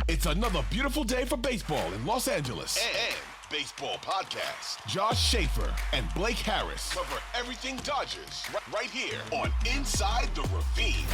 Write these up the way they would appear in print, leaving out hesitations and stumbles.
It's another beautiful day for baseball in Los Angeles. And baseball podcast. Josh Schaefer and Blake Harris Cover everything Dodgers right here on Inside the Ravine.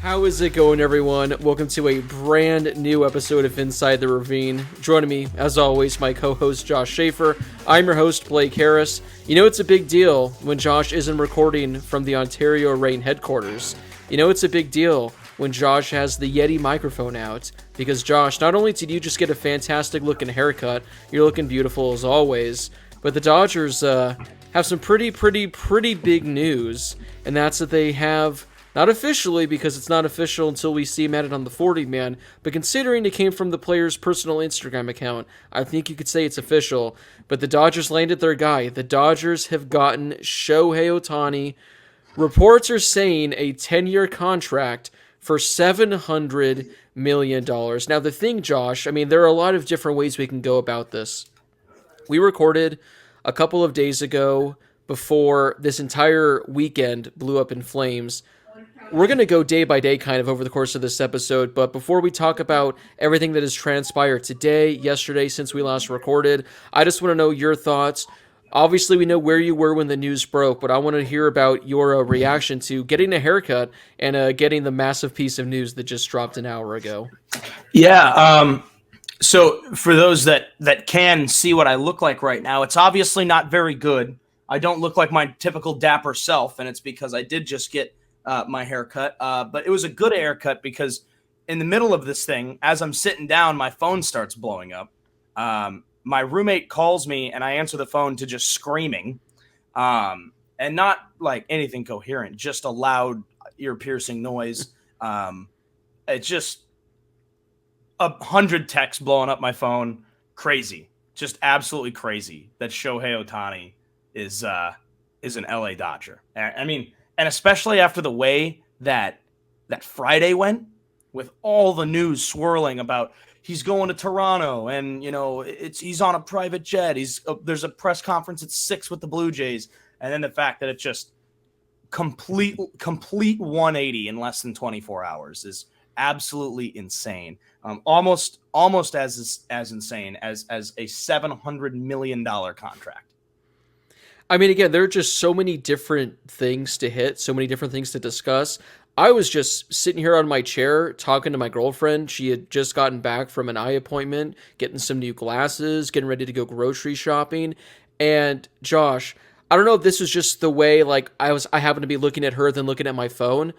How is it going, everyone? Welcome to a brand new episode of Inside the Ravine. Joining me, as always, my co-host Josh Schaefer. I'm your host, Blake Harris. You know it's a big deal when Josh isn't recording from the Ontario Reign headquarters. You know it's a big deal when Josh has the Yeti microphone out. Because Josh, not only did you just get a fantastic looking haircut, you're looking beautiful as always, but the Dodgers have some pretty big news, and that's that they have... Not officially, because it's not official until we see him at it on the 40-man, but considering it came from the player's personal Instagram account, I think you could say it's official. But the Dodgers landed their guy. The Dodgers have gotten Shohei Ohtani. Reports are saying a 10-year contract for $700 million. Now, the thing, Josh, I mean, there are a lot of different ways we can go about this. We recorded a couple of days ago before this entire weekend blew up in flames. We're going to go day by day kind of over the course of this episode, but before we talk about everything that has transpired today, yesterday, since we last recorded, I just want to know your thoughts. Obviously, we know where you were when the news broke, but I want to hear about your reaction to getting a haircut and getting the massive piece of news that just dropped an hour ago. Yeah, so for those that can see what I look like right now, it's obviously not very good. I don't look like my typical dapper self, and it's because I did just get my haircut, but it was a good haircut because in the middle of this thing, as I'm sitting down, my phone starts blowing up. My roommate calls me and I answer the phone to just screaming, and not like anything coherent, just a loud ear-piercing noise. It's just 100 texts blowing up my phone. Crazy, just absolutely crazy that Shohei Ohtani is an LA Dodger. I mean, and especially after the way that Friday went, with all the news swirling about he's going to Toronto and, you know, he's on a private jet. There's a press conference at 6 with the Blue Jays. And then the fact that it just complete 180 in less than 24 hours is absolutely insane. Almost as insane as a $700 million contract. I mean, again, there are just so many different things to hit, so many different things to discuss. I was just sitting here on my chair talking to my girlfriend. She had just gotten back from an eye appointment, getting some new glasses, getting ready to go grocery shopping. And Josh, I don't know if this was just the way like I happened to be looking at her than looking at my phone,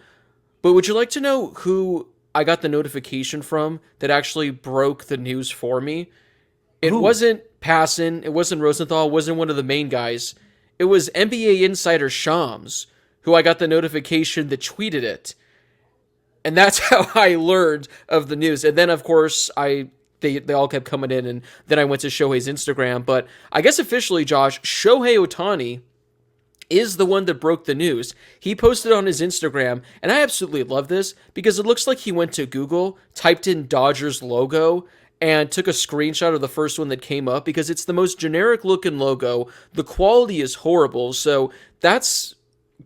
but would you like to know who I got the notification from that actually broke the news for me? It wasn't Passan, it wasn't Rosenthal, it wasn't one of the main guys. It was NBA insider Shams, who I got the notification that tweeted it. And that's how I learned of the news. And then, of course, they all kept coming in, and then I went to Shohei's Instagram. But I guess officially, Josh, Shohei Ohtani is the one that broke the news. He posted on his Instagram, and I absolutely love this, because it looks like he went to Google, typed in Dodgers logo, and took a screenshot of the first one that came up because it's the most generic looking logo. The quality is horrible, so that's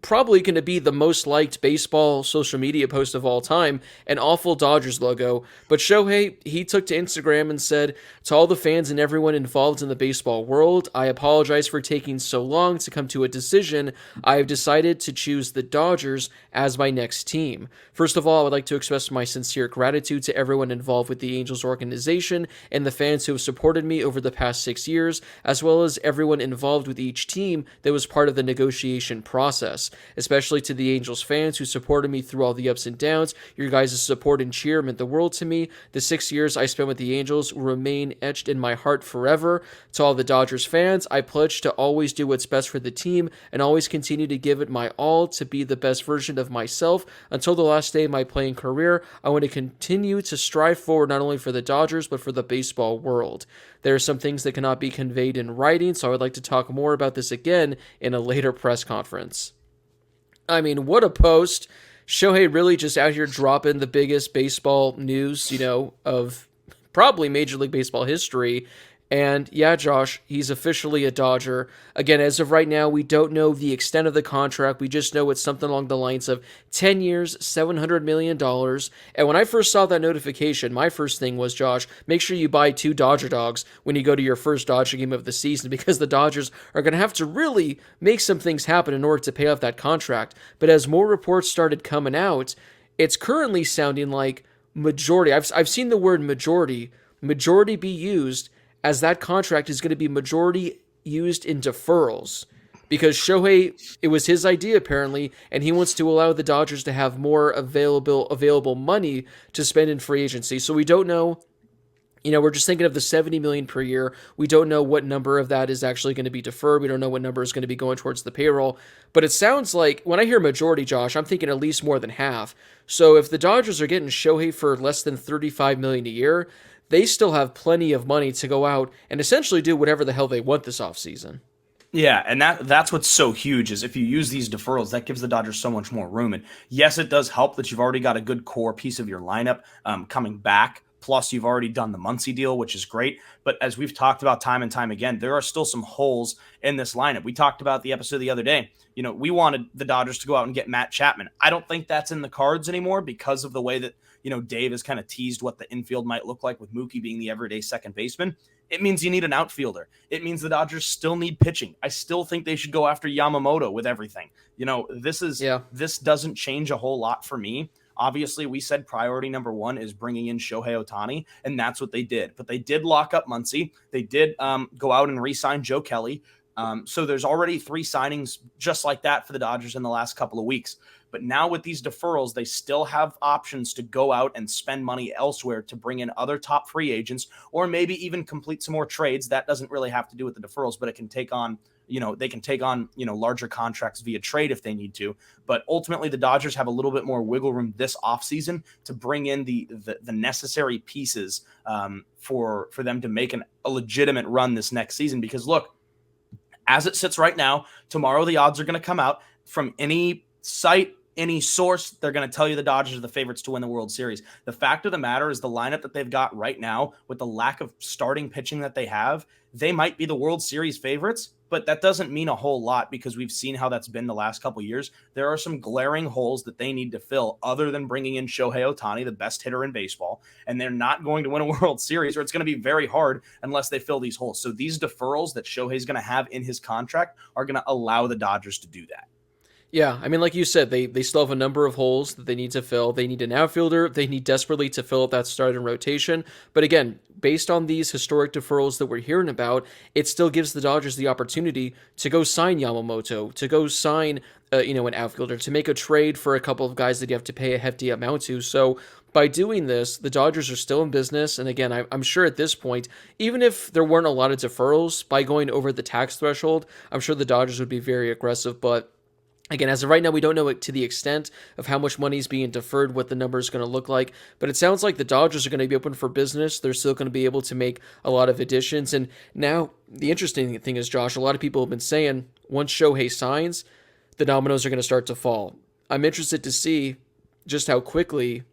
probably going to be the most liked baseball social media post of all time, an awful Dodgers logo. But Shohei, he took to Instagram and said, "To all the fans and everyone involved in the baseball world, I apologize for taking so long to come to a decision. I have decided to choose the Dodgers as my next team. First of all, I would like to express my sincere gratitude to everyone involved with the Angels organization and the fans who have supported me over the past 6 years, as well as everyone involved with each team that was part of the negotiation process. Especially to the Angels fans who supported me through all the ups and downs. Your guys' support and cheer meant the world to me. The 6 years I spent with the Angels will remain etched in my heart forever. To all the Dodgers fans, I pledge to always do what's best for the team and always continue to give it my all to be the best version of myself. Until the last day of my playing career, I want to continue to strive forward not only for the Dodgers, but for the baseball world. There are some things that cannot be conveyed in writing, so I would like to talk more about this again in a later press conference." I mean, what a post. Shohei really just out here dropping the biggest baseball news, of probably Major League Baseball history. And yeah, Josh, he's officially a Dodger. Again, as of right now, we don't know the extent of the contract. We just know it's something along the lines of 10 years, $700 million. And when I first saw that notification, my first thing was, Josh, make sure you buy 2 Dodger dogs when you go to your first Dodger game of the season, because the Dodgers are going to have to really make some things happen in order to pay off that contract. But as more reports started coming out, it's currently sounding like majority. I've seen the word majority be used, as that contract is going to be majority used in deferrals, because Shohei, it was his idea apparently, and he wants to allow the Dodgers to have more available money to spend in free agency. So we don't know, we're just thinking of the $70 million per year. We don't know what number of that is actually going to be deferred. We don't know what number is going to be going towards the payroll. But it sounds like, when I hear majority, Josh, I'm thinking at least more than half. So if the Dodgers are getting Shohei for less than $35 million a year, they still have plenty of money to go out and essentially do whatever the hell they want this offseason. Yeah, and that's what's so huge, is if you use these deferrals, that gives the Dodgers so much more room. And yes, it does help that you've already got a good core piece of your lineup coming back. Plus, you've already done the Muncy deal, which is great. But as we've talked about time and time again, there are still some holes in this lineup. We talked about the episode the other day. We wanted the Dodgers to go out and get Matt Chapman. I don't think that's in the cards anymore because of the way that, Dave has kind of teased what the infield might look like with Mookie being the everyday second baseman. It means you need an outfielder. It means the Dodgers still need pitching. I still think they should go after Yamamoto with everything. This doesn't change a whole lot for me. Obviously, we said priority number 1 is bringing in Shohei Ohtani, and that's what they did. But they did lock up Muncy. They did go out and re-sign Joe Kelly. So there's already 3 signings just like that for the Dodgers in the last couple of weeks. But now with these deferrals, they still have options to go out and spend money elsewhere to bring in other top free agents, or maybe even complete some more trades. That doesn't really have to do with the deferrals, but it can take on, they can take on, larger contracts via trade if they need to. But ultimately, the Dodgers have a little bit more wiggle room this offseason to bring in the necessary pieces for them to make a legitimate run this next season. Because look, as it sits right now, tomorrow the odds are going to come out from any site, any source. They're going to tell you the Dodgers are the favorites to win the World Series. The fact of the matter is the lineup that they've got right now, with the lack of starting pitching that they have, they might be the World Series favorites, but that doesn't mean a whole lot because we've seen how that's been the last couple of years. There are some glaring holes that they need to fill other than bringing in Shohei Ohtani, the best hitter in baseball, and they're not going to win a World Series, or it's going to be very hard unless they fill these holes. So these deferrals that Shohei's going to have in his contract are going to allow the Dodgers to do that. Yeah, I mean, like you said, they still have a number of holes that they need to fill. They need an outfielder. They need desperately to fill up that starting rotation. But again, based on these historic deferrals that we're hearing about, it still gives the Dodgers the opportunity to go sign Yamamoto, to go sign an outfielder, to make a trade for a couple of guys that you have to pay a hefty amount to. So by doing this, the Dodgers are still in business. And again, I'm sure at this point, even if there weren't a lot of deferrals, by going over the tax threshold, I'm sure the Dodgers would be very aggressive. But again, as of right now, we don't know it to the extent of how much money is being deferred, what the number is going to look like. But it sounds like the Dodgers are going to be open for business. They're still going to be able to make a lot of additions. And now, the interesting thing is, Josh, a lot of people have been saying once Shohei signs, the dominoes are going to start to fall. I'm interested to see just how quickly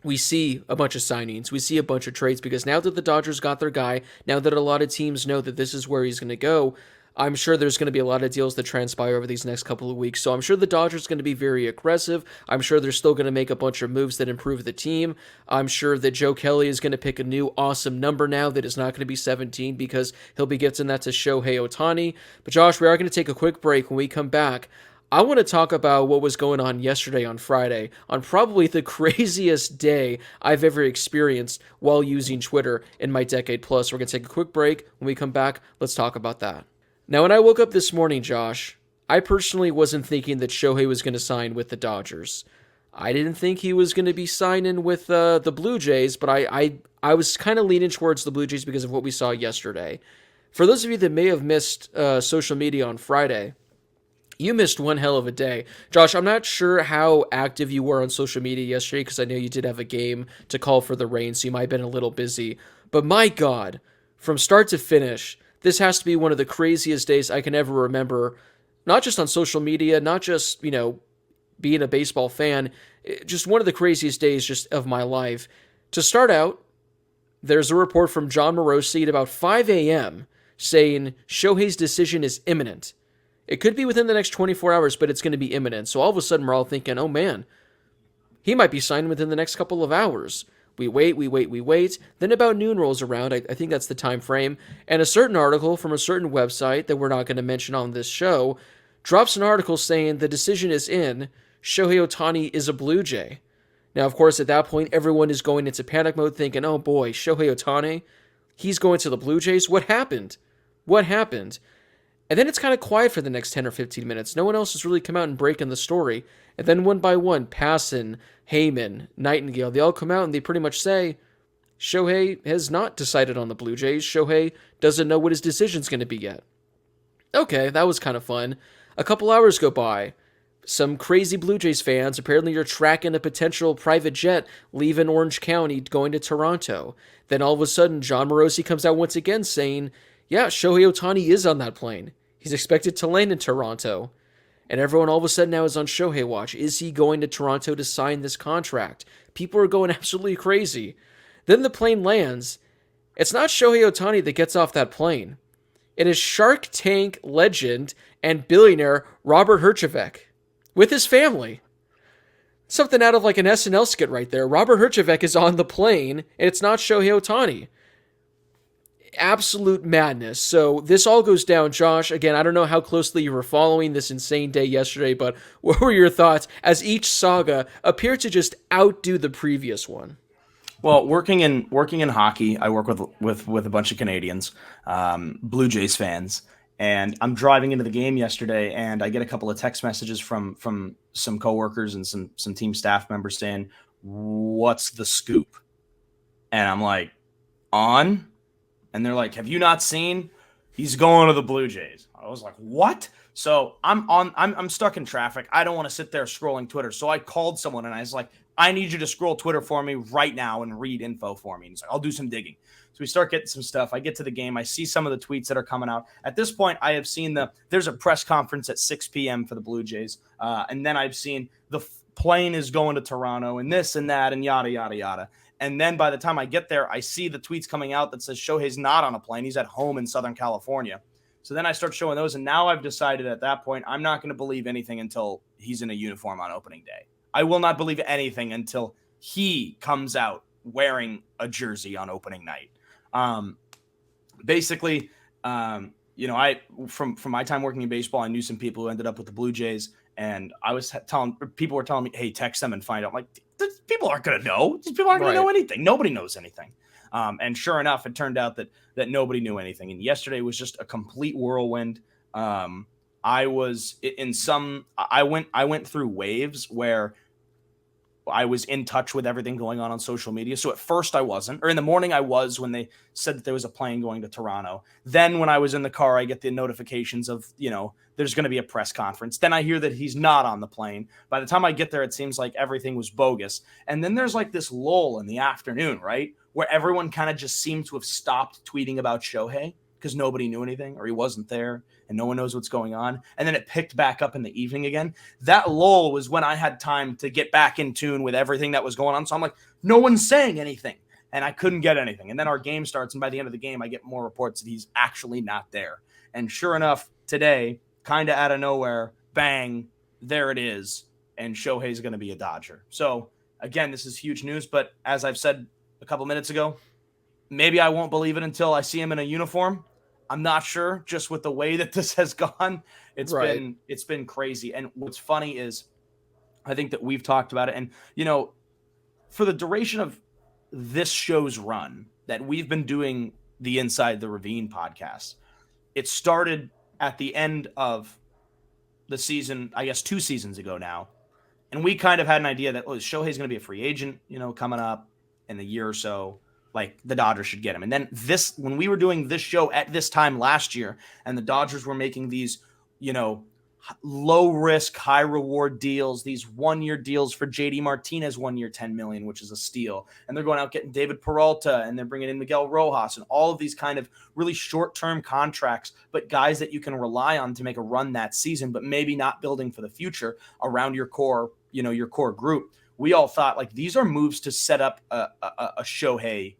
we see a bunch of signings, we see a bunch of trades, because now that the Dodgers got their guy, now that a lot of teams know that this is where he's going to go, I'm sure there's going to be a lot of deals that transpire over these next couple of weeks. So I'm sure the Dodgers are going to be very aggressive. I'm sure they're still going to make a bunch of moves that improve the team. I'm sure that Joe Kelly is going to pick a new awesome number now that is not going to be 17, because he'll be gifting that to Shohei Ohtani. But Josh, we are going to take a quick break. When we come back, I want to talk about what was going on yesterday on Friday, on probably the craziest day I've ever experienced while using Twitter in my decade plus. We're going to take a quick break. When we come back, let's talk about that. Now, when I woke up this morning, Josh, I personally wasn't thinking that Shohei was going to sign with the Dodgers. I didn't think he was going to be signing with the Blue Jays, but I was kind of leaning towards the Blue Jays because of what we saw yesterday. For those of you that may have missed social media on Friday, you missed one hell of a day. Josh, I'm not sure how active you were on social media yesterday, because I know you did have a game to call for the rain, so you might have been a little busy. But my God, from start to finish, this has to be one of the craziest days I can ever remember, not just on social media, not just, being a baseball fan, just one of the craziest days just of my life. To start out, there's a report from John Morosi at about 5 a.m. saying Shohei's decision is imminent. It could be within the next 24 hours, but it's going to be imminent. So all of a sudden, we're all thinking, oh man, he might be signed within the next couple of hours. We wait. Then about noon rolls around. I think that's the time frame. And a certain article from a certain website that we're not going to mention on this show drops an article saying the decision is in. Shohei Ohtani is a Blue Jay. Now, of course, at that point, everyone is going into panic mode thinking, oh boy, Shohei Ohtani, he's going to the Blue Jays? What happened? And then it's kind of quiet for the next 10 or 15 minutes. No one else has really come out and breaking the story. And then one by one, Passan, Heyman, Nightingale, they all come out and they pretty much say, Shohei has not decided on the Blue Jays. Shohei doesn't know what his decision's going to be yet. Okay, that was kind of fun. A couple hours go by. Some crazy Blue Jays fans apparently are tracking a potential private jet leaving Orange County going to Toronto. Then all of a sudden, John Morosi comes out once again saying, yeah, Shohei Ohtani is on that plane. He's expected to land in Toronto. And everyone all of a sudden now is on Shohei watch. Is he going to Toronto to sign this contract? People are going absolutely crazy. Then the plane lands. It's not Shohei Ohtani that gets off that plane. It is Shark Tank legend and billionaire Robert Herjavec with his family. Something out of like an SNL skit right there. Robert Herjavec is on the plane, and it's not Shohei Ohtani. Absolute madness. So this all goes down, Josh. Again, I don't know how closely you were following this insane day yesterday, but what were your thoughts as each saga appeared to just outdo the previous one? Well, working in hockey, I work with a bunch of Canadians, Blue Jays fans, and I'm driving into the game yesterday, and I get a couple of text messages from some coworkers and some team staff members saying, "What's the scoop?" And I'm like, "On." And they're like, have you not seen? He's going to the Blue Jays. I was like, what? So I'm stuck in traffic. I don't want to sit there scrolling Twitter. So I called someone and I was like, I need you to scroll Twitter for me right now and read info for me. And he's like, I'll do some digging. So we start getting some stuff. I get to the game. I see some of the tweets that are coming out. At this point, I have seen there's a press conference at 6 p.m. for the Blue Jays. And then I've seen the plane is going to Toronto and this and that and yada, yada, yada. And then by the time I get there, I see the tweets coming out that says Shohei's not on a plane. He's at home in Southern California. So then I start showing those. And now I've decided at that point, I'm not going to believe anything until he's in a uniform on opening day. I will not believe anything until he comes out wearing a jersey on opening night. Basically, I from my time working in baseball, I knew some people who ended up with the Blue Jays. And I was people were telling me, hey, text them and find out. I'm like, people aren't going to know. These people aren't going to know anything. Nobody knows anything. And sure enough, it turned out that nobody knew anything. And yesterday was just a complete whirlwind. I went through waves where I was in touch with everything going on social media. So at first I wasn't, or in the morning I was when they said that there was a plane going to Toronto. Then when I was in the car, I get the notifications of, there's going to be a press conference. Then I hear that he's not on the plane. By the time I get there, it seems like everything was bogus. And then there's like this lull in the afternoon, right? Where everyone kind of just seemed to have stopped tweeting about Shohei because nobody knew anything or he wasn't there and no one knows what's going on. And then it picked back up in the evening again. That lull was when I had time to get back in tune with everything that was going on. So I'm like, no one's saying anything. And I couldn't get anything. And then our game starts. And by the end of the game, I get more reports that he's actually not there. And sure enough, today, kind of out of nowhere, bang, there it is. And Shohei's going to be a Dodger. So again, this is huge news. But as I've said a couple minutes ago, maybe I won't believe it until I see him in a uniform. I'm not sure, just with the way that this has gone. It's been crazy. And what's funny is I think that we've talked about it. And, for the duration of this show's run that we've been doing the Inside the Ravine podcast, it started at the end of the season, I guess 2 seasons ago now. And we kind of had an idea that Shohei's going to be a free agent, coming up in a year or so. Like the Dodgers should get him. And then when we were doing this show at this time last year, and the Dodgers were making these, low risk, high reward deals, these 1-year deals for JD Martinez, 1 year, $10 million, which is a steal. And they're going out getting David Peralta, and they're bringing in Miguel Rojas, and all of these kind of really short-term contracts, but guys that you can rely on to make a run that season, but maybe not building for the future around your core, your core group. We all thought like these are moves to set up a Shohei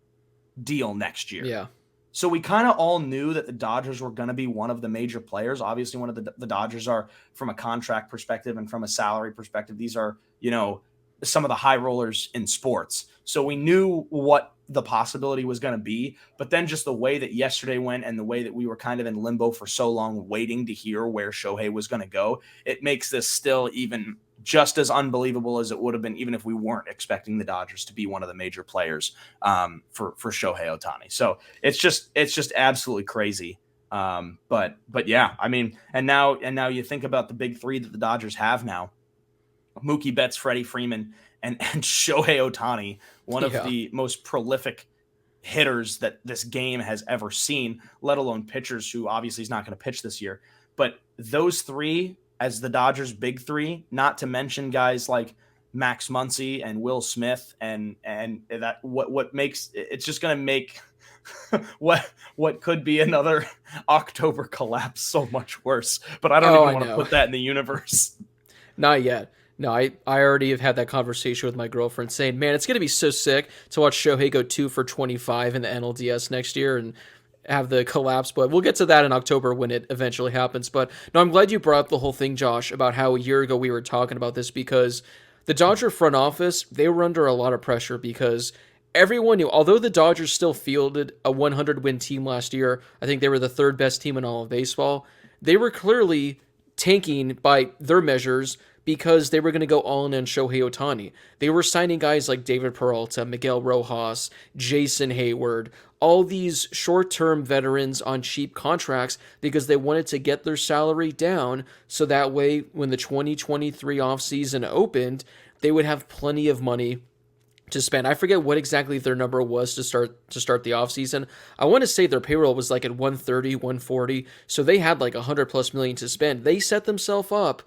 deal next year. Yeah. So we kind of all knew that the Dodgers were going to be one of the major players. Obviously, one of the Dodgers are, from a contract perspective and from a salary perspective, these are, some of the high rollers in sports. So we knew what the possibility was going to be. But then just the way that yesterday went and the way that we were kind of in limbo for so long waiting to hear where Shohei was going to go, it makes this still even just as unbelievable as it would have been even if we weren't expecting the Dodgers to be one of the major players for Shohei Ohtani. So it's just absolutely crazy. But yeah, I mean, and now you think about the big three that the Dodgers have now: Mookie Betts, Freddie Freeman, and Shohei Ohtani, one of the most prolific hitters that this game has ever seen, let alone pitchers who obviously is not going to pitch this year. But those three as the Dodgers' big three, not to mention guys like Max Muncy and Will Smith, and that what makes it's just going to make what could be another October collapse so much worse. But I don't even want to put that in the universe. Not yet. No, I already have had that conversation with my girlfriend saying, man, it's going to be so sick to watch Shohei go 2 for 25 in the NLDS next year and have the collapse. But we'll get to that in October when it eventually happens. But no, I'm glad you brought up the whole thing, Josh, about how a year ago we were talking about this, because the Dodger front office, they were under a lot of pressure because everyone knew, although the Dodgers still fielded a 100-win team last year, I think they were the third best team in all of baseball, they were clearly tanking by their measures because they were going to go all in on Shohei Ohtani. They were signing guys like David Peralta, Miguel Rojas, Jason Hayward, all these short-term veterans on cheap contracts because they wanted to get their salary down so that way when the 2023 offseason opened, they would have plenty of money to spend. I forget what exactly their number was to start the offseason. I want to say their payroll was like at 130, 140, so they had like $100+ million to spend. They set themselves up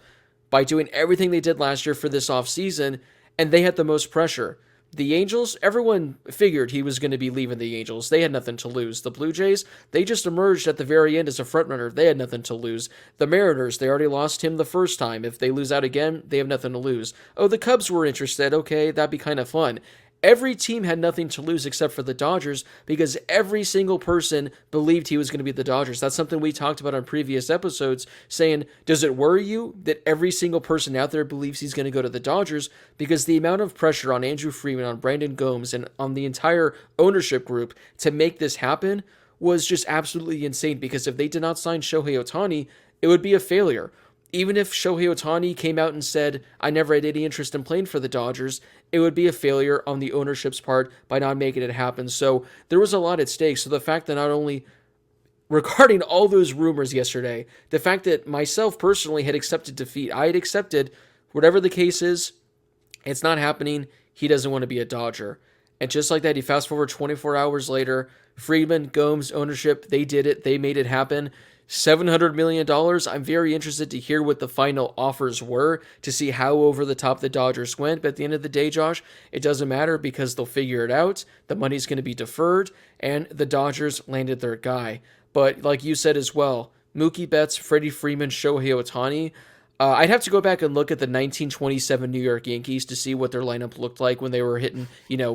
by doing everything they did last year for this offseason, and they had the most pressure. The Angels, everyone figured he was going to be leaving the Angels. They had nothing to lose. The Blue Jays, they just emerged at the very end as a frontrunner. They had nothing to lose. The Mariners, they already lost him the first time. If they lose out again, they have nothing to lose. Oh, the Cubs were interested. Okay, that'd be kind of fun. Every team had nothing to lose except for the Dodgers because every single person believed he was going to be the Dodgers. That's something we talked about on previous episodes, saying, does it worry you that every single person out there believes he's going to go to the Dodgers? Because the amount of pressure on Andrew Freeman, on Brandon Gomes, and on the entire ownership group to make this happen was just absolutely insane, because if they did not sign Shohei Ohtani, it would be a failure. Even if Shohei Ohtani came out and said, I never had any interest in playing for the Dodgers, it would be a failure on the ownership's part by not making it happen. So there was a lot at stake. So the fact that not only regarding all those rumors yesterday, the fact that myself personally had accepted defeat, I had accepted whatever the case is, it's not happening. He doesn't want to be a Dodger. And just like that, he fast forward 24 hours later, Friedman, Gomes, ownership, they did it. They made it happen. $700 million. I'm very interested to hear what the final offers were to see how over the top the Dodgers went. But at the end of the day, Josh, it doesn't matter because they'll figure it out. The money's going to be deferred, and the Dodgers landed their guy. But like you said as well, Mookie Betts, Freddie Freeman, Shohei Ohtani, I'd have to go back and look at the 1927 New York Yankees to see what their lineup looked like when they were hitting,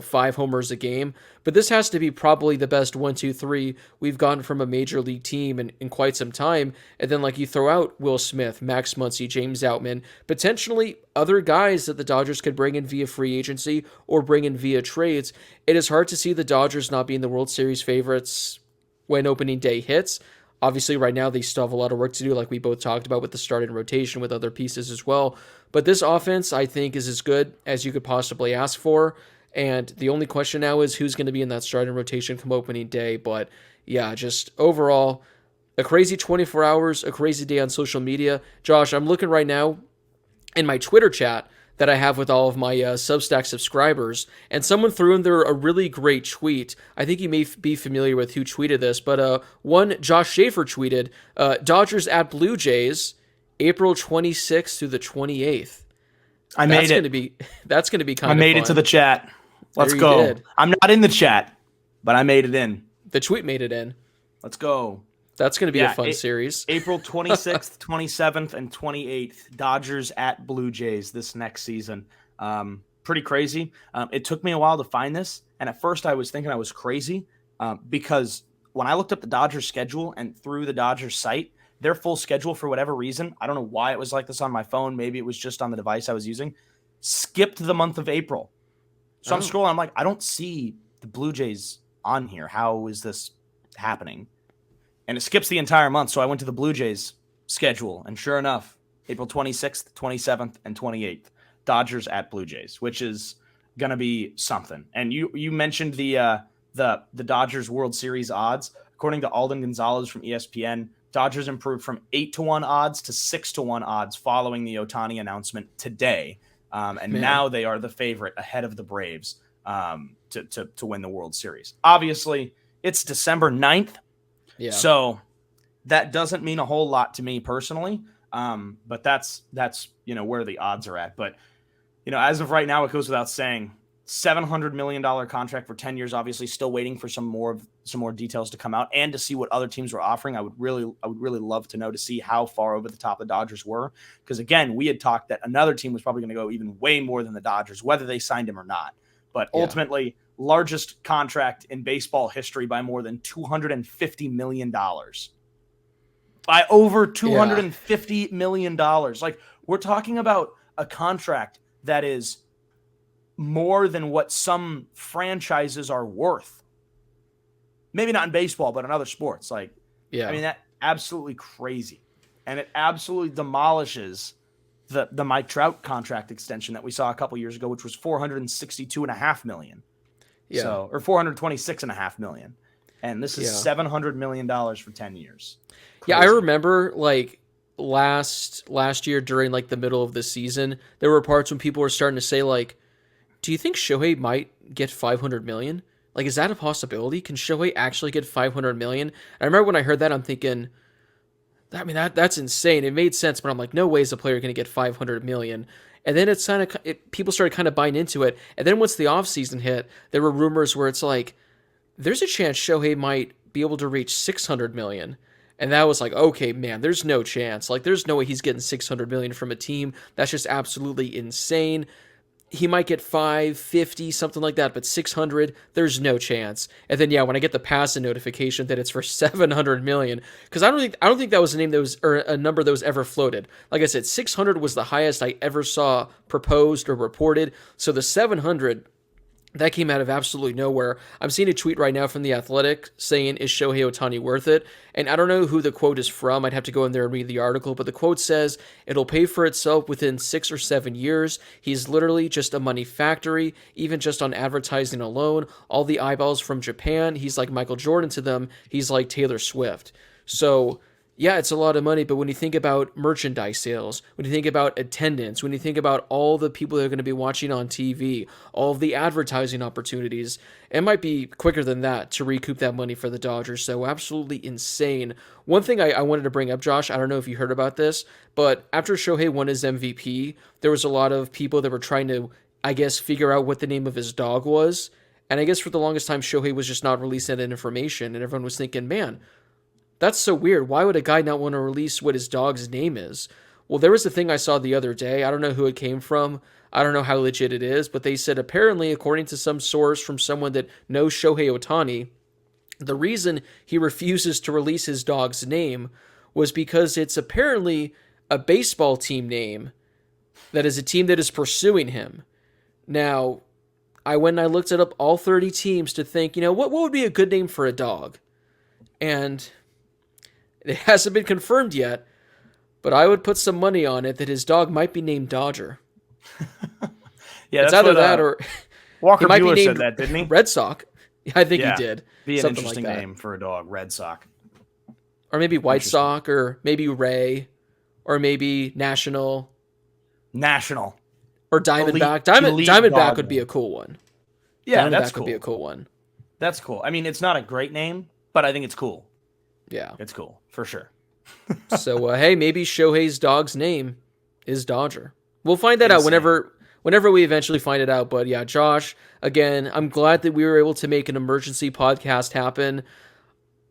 5 homers a game. But this has to be probably the best 1-2-3 we've gotten from a major league team in quite some time. And then, like, you throw out Will Smith, Max Muncy, James Outman, potentially other guys that the Dodgers could bring in via free agency or bring in via trades. It is hard to see the Dodgers not being the World Series favorites when opening day hits. Obviously, right now, they still have a lot of work to do, like we both talked about with the starting rotation with other pieces as well. But this offense, I think, is as good as you could possibly ask for. And the only question now is who's going to be in that starting rotation come opening day. But yeah, just overall, a crazy 24 hours, a crazy day on social media. Josh, I'm looking right now in my Twitter chat that I have with all of my Substack subscribers, and someone threw in there a really great tweet. I think you may be familiar with who tweeted this, but one, Josh Schaefer tweeted, Dodgers at Blue Jays, April 26th through the 28th. That's going to be kind of fun. I made it to the chat. Let's go. Did. I'm not in the chat, but I made it in. The tweet made it in. Let's go. That's going to be a fun series. April 26th, 27th, and 28th, Dodgers at Blue Jays this next season. Pretty crazy. It took me a while to find this, and at first I was thinking I was crazy because when I looked up the Dodgers schedule and through the Dodgers site, their full schedule, for whatever reason, I don't know why it was like this on my phone. Maybe it was just on the device I was using, skipped the month of April. So I'm scrolling. I'm like, I don't see the Blue Jays on here. How is this happening? And it skips the entire month. So I went to the Blue Jays schedule, and sure enough, April 26th, 27th, and 28th, Dodgers at Blue Jays, which is going to be something. And you mentioned the Dodgers World Series odds. According to Alden Gonzalez from ESPN, Dodgers improved from 8-1 odds to 6-1 odds following the Ohtani announcement today. Now they are the favorite ahead of the Braves to win the World Series. Obviously, it's December 9th. Yeah. So that doesn't mean a whole lot to me personally. But that's where the odds are at. But as of right now, it goes without saying, $700 million contract for 10 years. Obviously, still waiting for some more details to come out and to see what other teams were offering. I would really love to know, to see how far over the top the Dodgers were, because again, we had talked that another team was probably going to go even way more than the Dodgers, whether they signed him or not. But ultimately, largest contract in baseball history by more than $250 million. By over $250 million. Like, we're talking about a contract that is more than what some franchises are worth. Maybe not in baseball, but in other sports. Like, I mean, that absolutely crazy. And it absolutely demolishes the Mike Trout contract extension that we saw a couple years ago, which was $462.5 million. Yeah. So, or $426.5 million. And this is $700 million for 10 years. Crazy. Yeah, I remember like last year during like the middle of the season, there were parts when people were starting to say like, do you think Shohei might get $500 million? Like, is that a possibility? Can Shohei actually get $500 million? And I remember when I heard that, I'm thinking, I mean, that's insane. It made sense, but I'm like, no way is a player going to get $500 million. And then people started kind of buying into it. And then once the offseason hit, there were rumors where it's like, there's a chance Shohei might be able to reach $600 million. And that was like, okay, man, there's no chance. Like, there's no way he's getting $600 million from a team. That's just absolutely insane. He might get 550, something like that, but 600, there's no chance. And then when I get the passive notification that it's for 700 million, because I don't think that was a name that was, or a number that was ever floated. Like I said, 600 was the highest I ever saw proposed or reported. So the 700, that came out of absolutely nowhere. I'm seeing a tweet right now from The Athletic saying, is Shohei Ohtani worth it? And I don't know who the quote is from. I'd have to go in there and read the article. But the quote says, it'll pay for itself within 6 or 7 years. He's literally just a money factory, even just on advertising alone. All the eyeballs from Japan, he's like Michael Jordan to them. He's like Taylor Swift. So yeah, it's a lot of money, but when you think about merchandise sales, when you think about attendance, when you think about all the people that are going to be watching on TV, all of the advertising opportunities, it might be quicker than that to recoup that money for the Dodgers. So absolutely insane. One thing I wanted to bring up, Josh, I don't know if you heard about this, but after Shohei won his MVP, there was a lot of people that were trying to, I guess, figure out what the name of his dog was. And I guess for the longest time, Shohei was just not releasing that information, and everyone was thinking, man, that's so weird. Why would a guy not want to release what his dog's name is? Well, there was a thing I saw the other day. I don't know who it came from. I don't know how legit it is, but they said apparently, according to some source from someone that knows Shohei Ohtani, the reason he refuses to release his dog's name was because it's apparently a baseball team name that is a team that is pursuing him. Now, I went and I looked it up, all 30 teams, to think, what would be a good name for a dog? And it hasn't been confirmed yet, but I would put some money on it that his dog might be named Dodger. Yeah, it's either that or Walker he might Buehler be named said that, didn't he? Red Sox. I think he did. Be an Something interesting like that. name for a dog, Red Sox. Or maybe White Sox, or maybe Ray, or maybe National. Or Diamondback. Diamondback would be a cool one. Yeah, Diamondback that's cool. would be a cool one. That's cool. I mean, it's not a great name, but I think it's cool. Yeah. It's cool, for sure. So, hey, maybe Shohei's dog's name is Dodger. We'll find that out whenever we eventually find it out. But yeah, Josh, again, I'm glad that we were able to make an emergency podcast happen.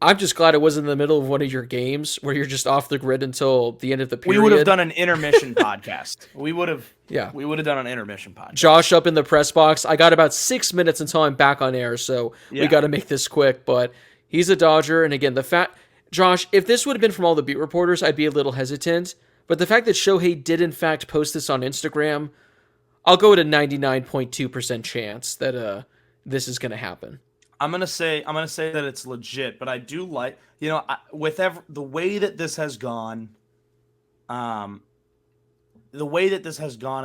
I'm just glad it wasn't in the middle of one of your games where you're just off the grid until the end of the period. We would have done an intermission podcast. We would have done an intermission podcast. Josh up in the press box. I got about 6 minutes until I'm back on air, so we got to make this quick. But he's a Dodger, and again, Josh, if this would have been from all the beat reporters, I'd be a little hesitant. But the fact that Shohei did in fact post this on Instagram, I'll go at a 99.2% chance that this is going to happen. I'm gonna say that it's legit, but I do like, the way that this has gone, in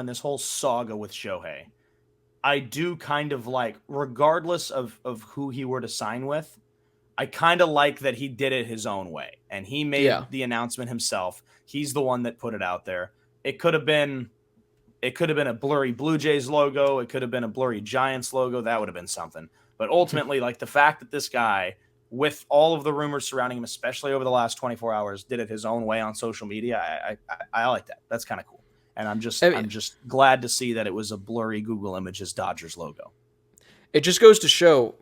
this whole saga with Shohei, I do kind of like, regardless of who he were to sign with, I kind of like that he did it his own way, and he made the announcement himself. He's the one that put it out there. It could have been a blurry Blue Jays logo. It could have been a blurry Giants logo. That would have been something. But ultimately, like the fact that this guy, with all of the rumors surrounding him, especially over the last 24 hours, did it his own way on social media, I like that. That's kind of cool. And I'm just glad to see that it was a blurry Google Images Dodgers logo. It just goes to show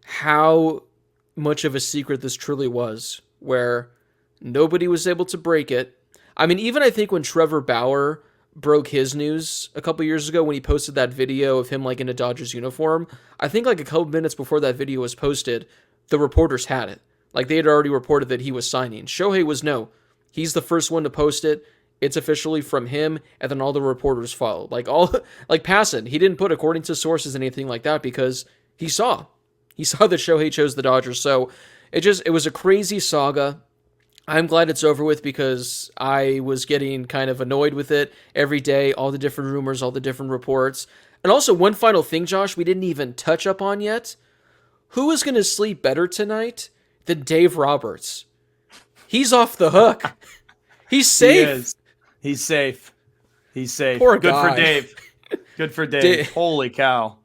how much of a secret this truly was, where nobody was able to break it. I mean, even I think when Trevor Bauer broke his news a couple years ago when he posted that video of him like in a Dodgers uniform, I think like a couple minutes before that video was posted, the reporters had it. Like they had already reported that he was signing. Shohei he's the first one to post it. It's officially from him, and then all the reporters followed. Like Passan, he didn't put according to sources anything like that because he saw that Shohei chose the Dodgers. So it was a crazy saga. I'm glad it's over with because I was getting kind of annoyed with it every day, all the different rumors, all the different reports. And also one final thing, Josh, we didn't even touch up on yet. Who is going to sleep better tonight than Dave Roberts? He's off the hook. He's safe. He's safe. He's safe. Poor Good guy. for Dave. Good for Dave. Holy cow.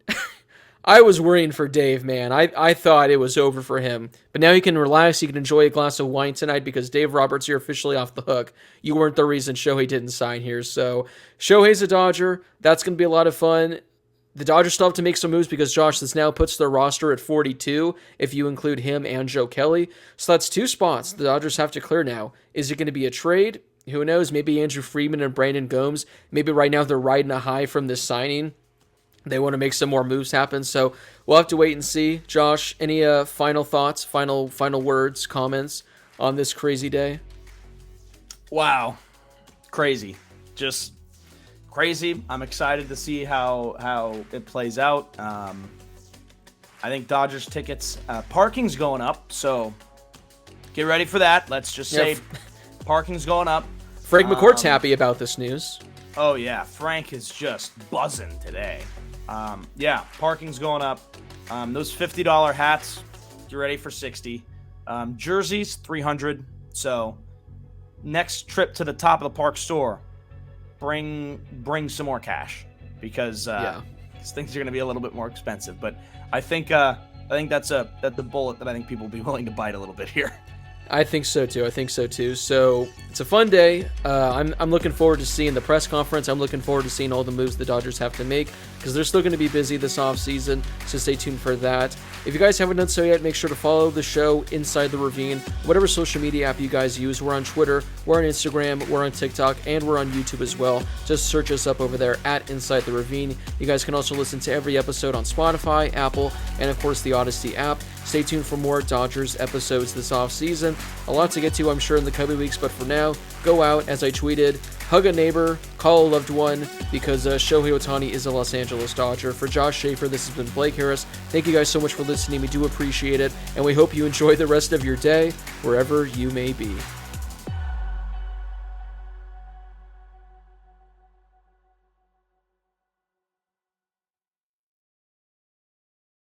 I was worrying for Dave, man. I thought it was over for him. But now he can relax. He can enjoy a glass of wine tonight because Dave Roberts, you're officially off the hook. You weren't the reason Shohei didn't sign here. So Shohei's a Dodger. That's going to be a lot of fun. The Dodgers still have to make some moves because, Josh, this now puts their roster at 42 if you include him and Joe Kelly. So that's 2 spots the Dodgers have to clear now. Is it going to be a trade? Who knows? Maybe Andrew Friedman and Brandon Gomes. Maybe right now they're riding a high from this signing. They want to make some more moves happen, so we'll have to wait and see. Josh, any final thoughts, final words, comments on this crazy day? Wow. Crazy. Just crazy. I'm excited to see how it plays out. I think Dodgers tickets, parking's going up, so get ready for that. Let's just say parking's going up. Frank McCourt's happy about this news. Oh, yeah. Frank is just buzzing today. Parking's going up. Those $50 hats, get ready for $60. Jerseys, $300. So next trip to the top of the park store, bring some more cash because things are going to be a little bit more expensive. But I think that's the bullet that I think people will be willing to bite a little bit here. I think so too. So it's a fun day. I'm looking forward to seeing the press conference. I'm looking forward to seeing all the moves the Dodgers have to make because they're still going to be busy this offseason. So stay tuned for that. If you guys haven't done so yet, make sure to follow the show Inside the Ravine, whatever social media app you guys use. We're on Twitter, we're on Instagram, we're on TikTok, and we're on YouTube as well. Just search us up over there at Inside the Ravine. You guys can also listen to every episode on Spotify, Apple, and of course the Odyssey app. Stay tuned for more Dodgers episodes this offseason. A lot to get to, I'm sure, in the coming weeks, but for now, go out, as I tweeted, hug a neighbor, call a loved one, because Shohei Ohtani is a Los Angeles Dodger. For Josh Schaefer, this has been Blake Harris. Thank you guys so much for listening. We do appreciate it, and we hope you enjoy the rest of your day, wherever you may be.